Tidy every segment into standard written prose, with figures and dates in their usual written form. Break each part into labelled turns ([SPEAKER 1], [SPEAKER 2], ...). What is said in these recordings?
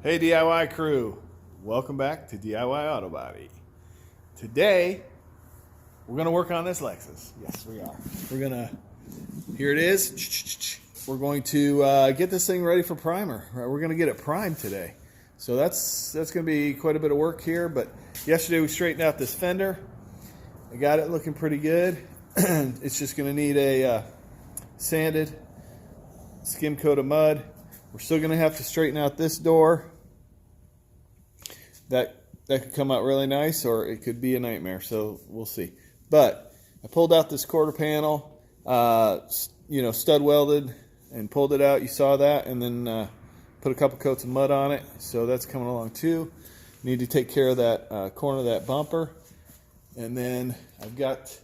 [SPEAKER 1] Hey DIY crew, welcome back to DIY Autobody. Today, we're gonna work on this Lexus. Yes, we are. Here it is. We're going to get this thing ready for primer. We're gonna get it primed today. So that's gonna be quite a bit of work here, but yesterday we straightened out this fender. I got it looking pretty good. It's just gonna need a sanded skim coat of mud. We're still gonna have to straighten out this door. That could come out really nice, or it could be a nightmare, so we'll see. But I pulled out this quarter panel, stud welded, and pulled it out. You saw that, and then put a couple coats of mud on it. So that's coming along too. Need to take care of that corner of that bumper, and then I've got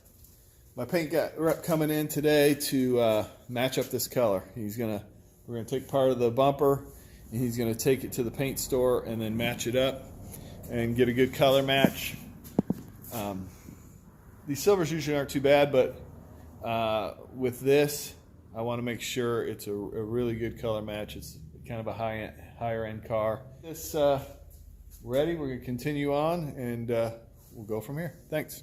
[SPEAKER 1] my paint rep coming in today to match up this color. We're gonna take part of the bumper, and he's gonna take it to the paint store and then match it up and get a good color match. These silvers usually aren't too bad, but with this, I want to make sure it's a really good color match. It's kind of a higher end car. This ready, we're going to continue on, and we'll go from here. Thanks.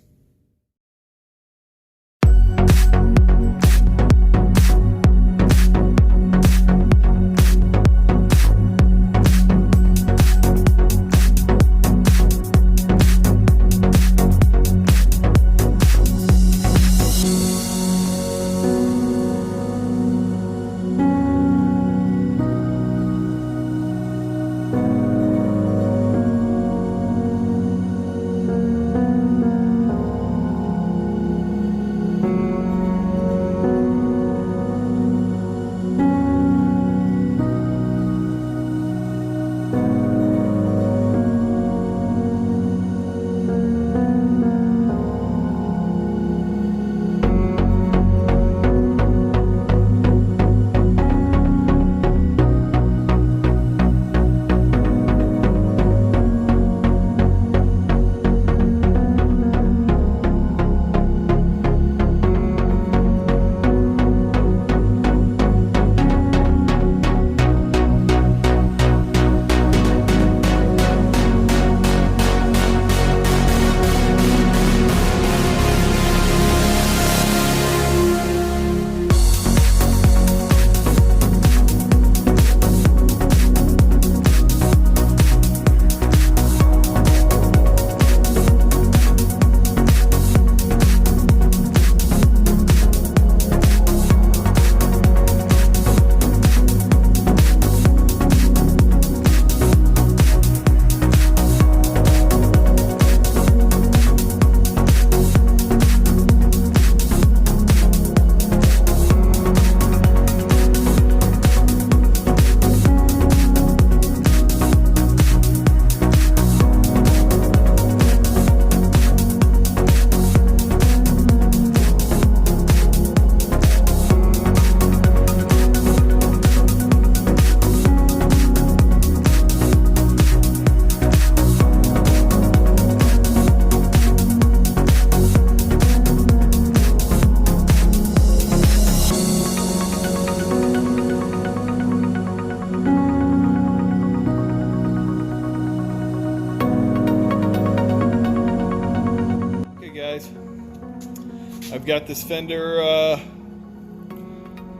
[SPEAKER 1] I've got this fender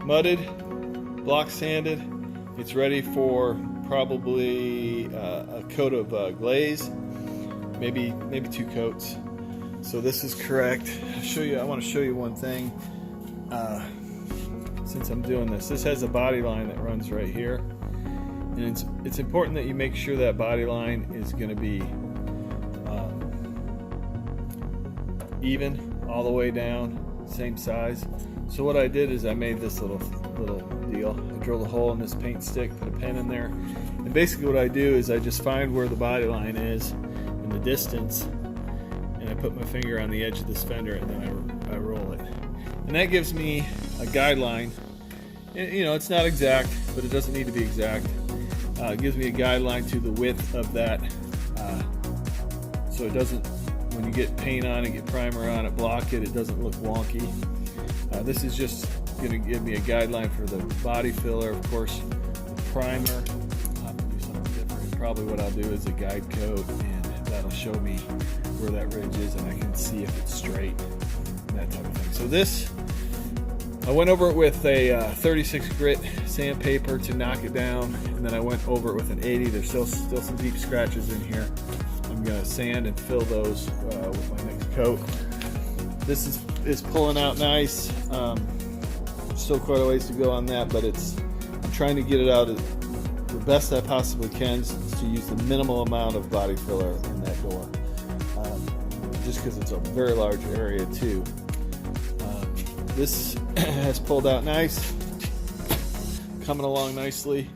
[SPEAKER 1] mudded, block sanded. It's ready for probably a coat of glaze, maybe 2 coats. So this is correct. I want to show you one thing. Since I'm doing this, has a body line that runs right here, and it's important that you make sure that body line is going to be even all the way down, same size. So what I did is I made this little deal. I drilled a hole in this paint stick, put a pin in there, and basically what I do is I just find where the body line is in the distance, and I put my finger on the edge of this fender, and then I roll it, and that gives me a guideline. It's not exact, but it doesn't need to be exact. It gives me a guideline to the width of that, so it doesn't, when you get paint on it, get primer on it, block it, it doesn't look wonky. This is just going to give me a guideline for the body filler. Of course, the primer, I'll have to do something different. probably what I'll do is a guide coat, and that'll show me where that ridge is, and I can see if it's straight, that type of thing. So this, I went over it with a 36 grit sandpaper to knock it down, and then I went over it with an 80. There's still some deep scratches in here. I'm going to sand and fill those with my next coat. This is pulling out nice. Still quite a ways to go on that, but I'm trying to get it out the best I possibly can to use the minimal amount of body filler in that door, just because it's a very large area too. This has pulled out nice, coming along nicely.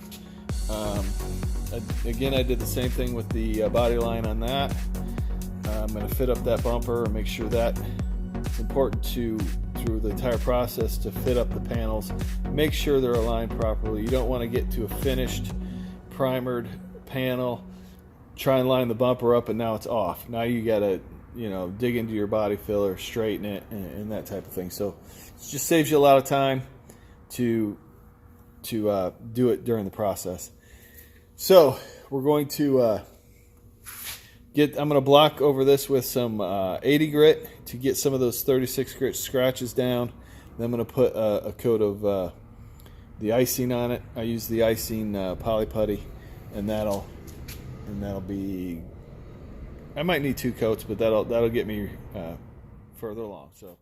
[SPEAKER 1] Again, I did the same thing with the body line on that. I'm going to fit up that bumper and make sure that it's important through the entire process to fit up the panels. Make sure they're aligned properly. You don't want to get to a finished, primered panel, try and line the bumper up, and now it's off. Now you got to, dig into your body filler, straighten it, and that type of thing. So it just saves you a lot of time to do it during the process. So we're going to I'm going to block over this with some 80 grit to get some of those 36 grit scratches down. Then I'm going to put a coat of the icing on it. I use the icing poly putty, and that'll be. I might need 2 coats, but that'll get me further along. So.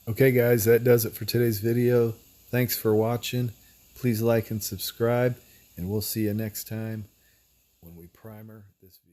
[SPEAKER 1] Okay guys, that does it for today's video. Thanks for watching. Please like and subscribe, and we'll see you next time when we primer this video.